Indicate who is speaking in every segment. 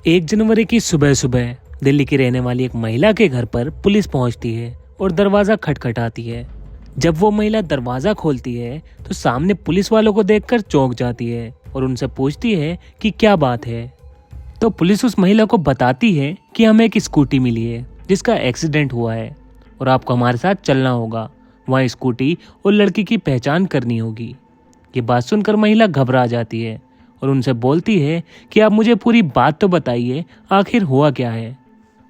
Speaker 1: 1 जनवरी की सुबह सुबह दिल्ली की रहने वाली एक महिला के घर पर पुलिस पहुंचती है और दरवाजा खटखटाती है। जब वो महिला दरवाजा खोलती है तो सामने पुलिस वालों को देखकर चौंक जाती है और उनसे पूछती है कि क्या बात है। तो पुलिस उस महिला को बताती है कि हमें एक स्कूटी मिली है जिसका एक्सीडेंट हुआ है और आपको हमारे साथ चलना होगा, वहाँ स्कूटी और लड़की की पहचान करनी होगी। ये बात सुनकर महिला घबरा जाती है और उनसे बोलती है कि आप मुझे पूरी बात तो बताइए, आखिर हुआ क्या है।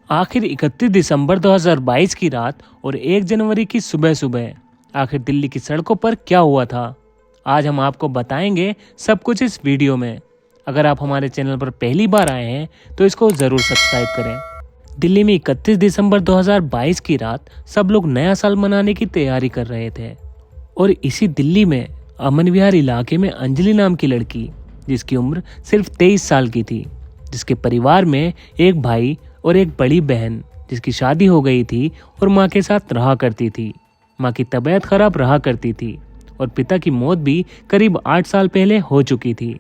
Speaker 1: आखिर 31 दिसंबर 2022 की रात और 1 जनवरी की सुबह सुबह आखिर दिल्ली की सड़कों पर क्या हुआ था, आज हम आपको बताएंगे सब कुछ इस वीडियो में। अगर आप हमारे चैनल पर पहली बार आए हैं तो इसको ज़रूर सब्सक्राइब करें। दिल्ली में 31 दिसंबर 2022 की रात सब लोग नया साल मनाने की तैयारी कर रहे थे और इसी दिल्ली में अमन विहार इलाके में अंजलि नाम की लड़की, जिसकी उम्र सिर्फ 23 साल की थी, जिसके परिवार में एक भाई और एक बड़ी बहन, जिसकी शादी हो गई थी और माँ के साथ रहा करती थी। माँ की तबीयत खराब रहा करती थी और पिता की मौत भी करीब 8 साल पहले हो चुकी थी।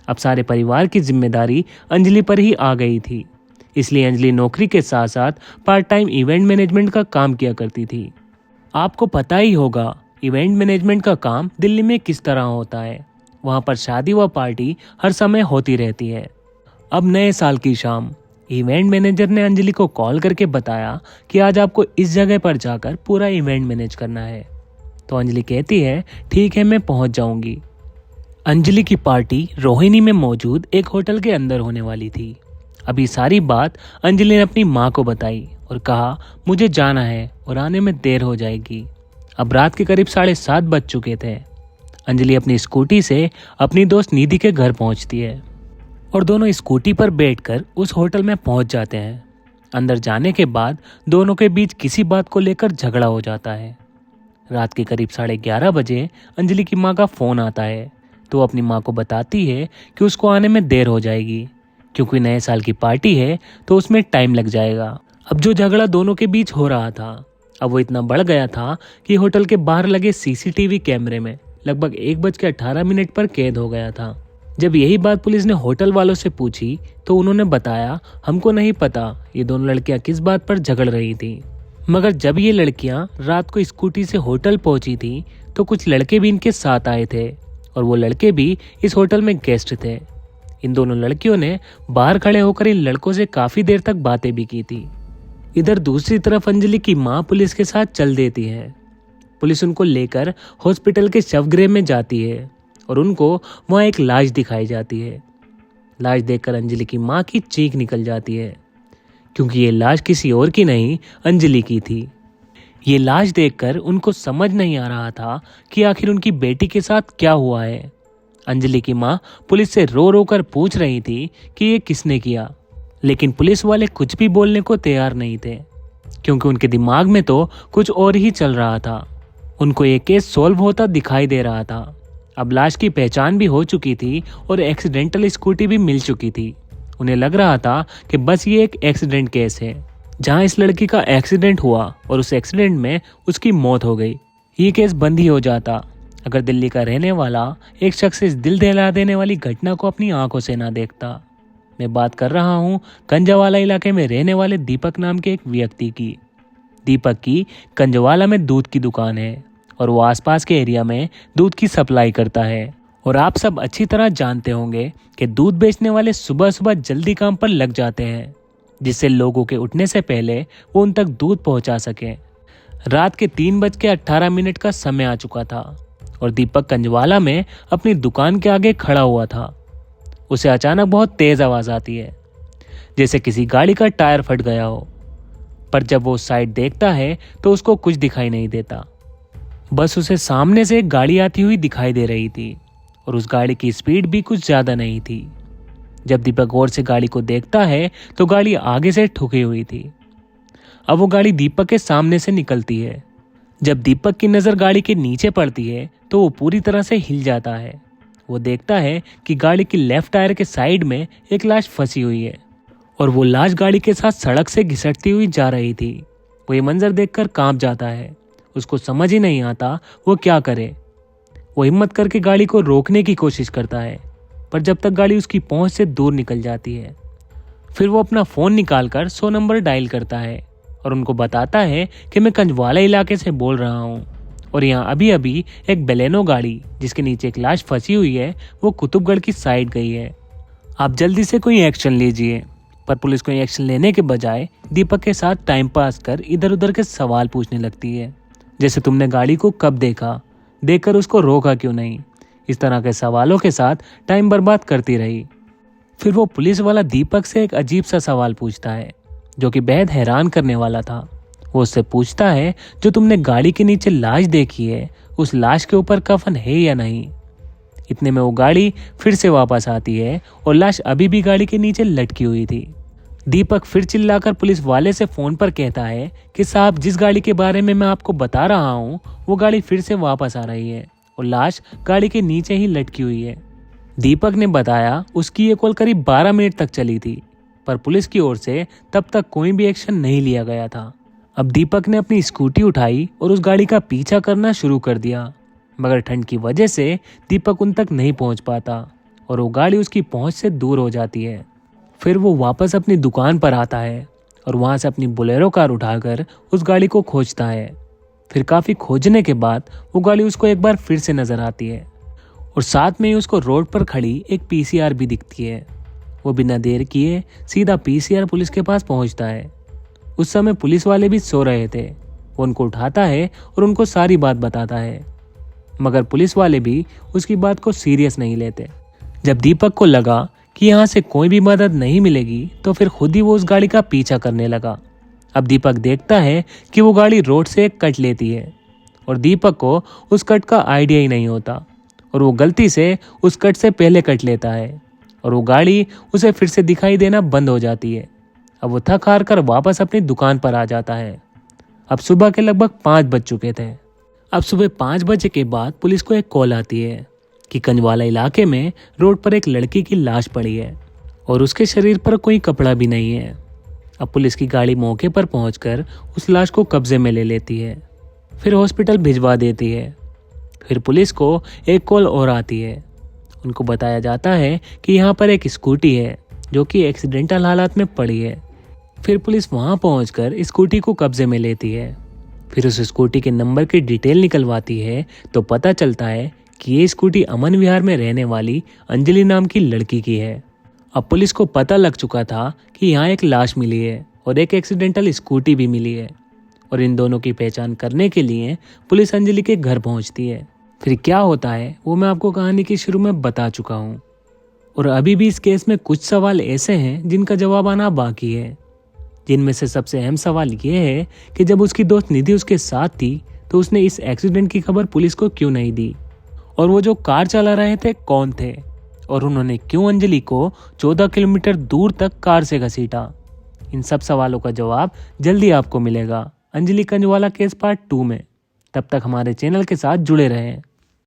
Speaker 1: अब सारे परिवार की जिम्मेदारी अंजलि पर ही आ गई थी, इसलिए अंजलि नौकरी के साथ साथ पार्ट टाइम इवेंट मैनेजमेंट का काम किया करती थी। आपको पता ही होगा इवेंट मैनेजमेंट का काम दिल्ली में किस तरह होता है। वहाँ पर शादी व पार्टी हर समय होती रहती है। अब नए साल की शाम इवेंट मैनेजर ने अंजलि को कॉल करके बताया कि आज आपको इस जगह पर जाकर पूरा इवेंट मैनेज करना है। तो अंजलि कहती है ठीक है, मैं पहुंच जाऊंगी। अंजलि की पार्टी रोहिणी में मौजूद एक होटल के अंदर होने वाली थी। अभी सारी बात अंजलि ने अपनी माँ को बताई और कहा मुझे जाना है और आने में देर हो जाएगी। अब रात के करीब 7:30 बज चुके थे। अंजलि अपनी स्कूटी से अपनी दोस्त निधि के घर पहुंचती है और दोनों स्कूटी पर बैठकर उस होटल में पहुंच जाते हैं। अंदर जाने के बाद दोनों के बीच किसी बात को लेकर झगड़ा हो जाता है। रात के करीब 11:30 बजे अंजलि की माँ का फ़ोन आता है तो अपनी माँ को बताती है कि उसको आने में देर हो जाएगी, क्योंकि नए साल की पार्टी है तो उसमें टाइम लग जाएगा। अब जो झगड़ा दोनों के बीच हो रहा था, अब वो इतना बढ़ गया था कि होटल के बाहर लगे सीसीटीवी कैमरे में लगभग 1:18 पर कैद हो गया था। जब यही बात पुलिस ने होटल वालों से पूछी तो उन्होंने बताया हमको नहीं पता ये दोनों लड़कियां किस बात पर झगड़ रही थी, मगर जब ये लड़कियां रात को स्कूटी से होटल पहुंची थी तो कुछ लड़के भी इनके साथ आए थे और वो लड़के भी इस होटल में गेस्ट थे। इन दोनों लड़कियों ने बाहर खड़े होकर इन लड़कों से काफी देर तक बातें भी की थी। इधर दूसरी तरफ अंजलि की माँ पुलिस के साथ चल देती है। पुलिस उनको लेकर हॉस्पिटल के शवगृह में जाती है और उनको वहाँ एक लाश दिखाई जाती है। लाश देखकर अंजलि की माँ की चीख निकल जाती है, क्योंकि ये लाश किसी और की नहीं अंजलि की थी। ये लाश देखकर उनको समझ नहीं आ रहा था कि आखिर उनकी बेटी के साथ क्या हुआ है। अंजलि की माँ पुलिस से रो रो कर पूछ रही थी कि ये किसने किया, लेकिन पुलिस वाले कुछ भी बोलने को तैयार नहीं थे, क्योंकि उनके दिमाग में तो कुछ और ही चल रहा था। उनको ये केस सॉल्व होता दिखाई दे रहा था। अब लाश की पहचान भी हो चुकी थी और एक्सीडेंटल स्कूटी भी मिल चुकी थी। उन्हें लग रहा था कि बस ये एक एक्सीडेंट केस है, जहां इस लड़की का एक्सीडेंट हुआ और उस एक्सीडेंट में उसकी मौत हो गई। ये केस बंद ही हो जाता अगर दिल्ली का रहने वाला एक शख्स इस दिल दहला देने वाली घटना को अपनी आंखों से ना देखता। मैं बात कर रहा हूँ कंजवाला इलाके में रहने वाले दीपक नाम के एक व्यक्ति की। दीपक की कंजवाला में दूध की दुकान है और वो आसपास के एरिया में दूध की सप्लाई करता है। और आप सब अच्छी तरह जानते होंगे कि दूध बेचने वाले सुबह सुबह जल्दी काम पर लग जाते हैं, जिससे लोगों के उठने से पहले वो उन तक दूध पहुंचा सके। रात के 3:18 का समय आ चुका था और दीपक कंजवाला में अपनी दुकान के आगे खड़ा हुआ था। उसे अचानक बहुत तेज आवाज आती है, जैसे किसी गाड़ी का टायर फट गया हो। पर जब वो साइड देखता है तो उसको कुछ दिखाई नहीं देता, बस उसे सामने से एक गाड़ी आती हुई दिखाई दे रही थी और उस गाड़ी की स्पीड भी कुछ ज्यादा नहीं थी। जब दीपक गौर से गाड़ी को देखता है तो गाड़ी आगे से ठुकी हुई थी। अब वो गाड़ी दीपक के सामने से निकलती है। जब दीपक की नजर गाड़ी के नीचे पड़ती है तो वो पूरी तरह से हिल जाता है। वो देखता है कि गाड़ी की लेफ्ट टायर के साइड में एक लाश फंसी हुई है और वो लाश गाड़ी के साथ सड़क से घिसटती हुई जा रही थी। वो ये मंजर देखकर कांप जाता है। उसको समझ ही नहीं आता वो क्या करे। वो हिम्मत करके गाड़ी को रोकने की कोशिश करता है, पर जब तक गाड़ी उसकी पहुंच से दूर निकल जाती है। फिर वो अपना फ़ोन निकालकर 100 नंबर डायल करता है और उनको बताता है कि मैं कंजवाला इलाके से बोल रहा हूँ और यहाँ अभी अभी एक बेलेनो गाड़ी जिसके नीचे एक लाश फंसी हुई है वो कुतुबगढ़ की साइड गई है। आप जल्दी से कोई एक्शन लीजिए। पर पुलिस कोई एक्शन लेने के बजाय दीपक के साथ टाइम पास कर इधर उधर के सवाल पूछने लगती है, जैसे तुमने गाड़ी को कब देखा, देखकर उसको रोका क्यों नहीं। इस तरह के सवालों के साथ टाइम बर्बाद करती रही। फिर वो पुलिस वाला दीपक से एक अजीब सा सवाल पूछता है जो कि बेहद हैरान करने वाला था। वो उससे पूछता है, जो तुमने गाड़ी के नीचे लाश देखी है उस लाश के ऊपर कफन है या नहीं। इतने में वो गाड़ी फिर से वापस आती है और लाश अभी भी गाड़ी के नीचे लटकी हुई थी। दीपक फिर चिल्लाकर पुलिस वाले से फोन पर कहता है कि साहब, जिस गाड़ी के बारे में मैं आपको बता रहा हूँ वो गाड़ी फिर से वापस आ रही है और लाश गाड़ी के नीचे ही लटकी हुई है। दीपक ने बताया उसकी ये कॉल करीब 12 मिनट तक चली थी, पर पुलिस की ओर से तब तक कोई भी एक्शन नहीं लिया गया था। अब दीपक ने अपनी स्कूटी उठाई और उस गाड़ी का पीछा करना शुरू कर दिया, मगर ठंड की वजह से दीपक उन तक नहीं पहुंच पाता और वो गाड़ी उसकी पहुंच से दूर हो जाती है। फिर वो वापस अपनी दुकान पर आता है और वहां से अपनी बोलेरो कार उठाकर उस गाड़ी को खोजता है। फिर काफी खोजने के बाद वो गाड़ी उसको एक बार फिर से नजर आती है और साथ में ही उसको रोड पर खड़ी एक पीसीआर भी दिखती है। वो बिना देर किए सीधा पीसीआर पुलिस के पास पहुंचता है। उस समय पुलिस वाले भी सो रहे थे। वो उनको उठाता है और उनको सारी बात बताता है, मगर पुलिस वाले भी उसकी बात को सीरियस नहीं लेते। जब दीपक को लगा कि यहाँ से कोई भी मदद नहीं मिलेगी तो फिर खुद ही वो उस गाड़ी का पीछा करने लगा। अब दीपक देखता है कि वो गाड़ी रोड से एक कट लेती है और दीपक को उस कट का आइडिया ही नहीं होता और वो गलती से उस कट से पहले कट लेता है और वो गाड़ी उसे फिर से दिखाई देना बंद हो जाती है। अब वो थक हार कर वापस अपनी दुकान पर आ जाता है। अब सुबह के लगभग 5 बज चुके थे। अब सुबह 5 बजे के बाद पुलिस को एक कॉल आती है कि कंजवाला इलाके में रोड पर एक लड़की की लाश पड़ी है और उसके शरीर पर कोई कपड़ा भी नहीं है। अब पुलिस की गाड़ी मौके पर पहुंचकर उस लाश को कब्जे में ले लेती है, फिर हॉस्पिटल भिजवा देती है। फिर पुलिस को एक कॉल और आती है। उनको बताया जाता है कि यहाँ पर एक स्कूटी है जो कि एक्सीडेंटल हालात में पड़ी है। फिर पुलिस वहां पहुंचकर स्कूटी को कब्जे में लेती है। फिर उस स्कूटी के नंबर की डिटेल निकलवाती है तो पता चलता है कि ये स्कूटी अमन विहार में रहने वाली अंजलि नाम की लड़की की है। अब पुलिस को पता लग चुका था कि यहाँ एक लाश मिली है और एक एक्सीडेंटल स्कूटी भी मिली है और इन दोनों की पहचान करने के लिए पुलिस अंजलि के घर पहुंचती है। फिर क्या होता है वो मैं आपको कहानी के शुरू में बता चुका हूँ और अभी भी इस केस में कुछ सवाल ऐसे हैं जिनका जवाब आना बाकी है, जिनमें से सबसे अहम सवाल ये है कि जब उसकी दोस्त निधि उसके साथ थी तो उसने इस एक्सीडेंट की खबर पुलिस को क्यों नहीं दी, और वो जो कार चला रहे थे कौन थे, और उन्होंने क्यों अंजलि को 14 किलोमीटर दूर तक कार से घसीटा। इन सब सवालों का जवाब जल्दी आपको मिलेगा अंजलि कंजवाला केस पार्ट 2 में। तब तक हमारे चैनल के साथ जुड़े रहें।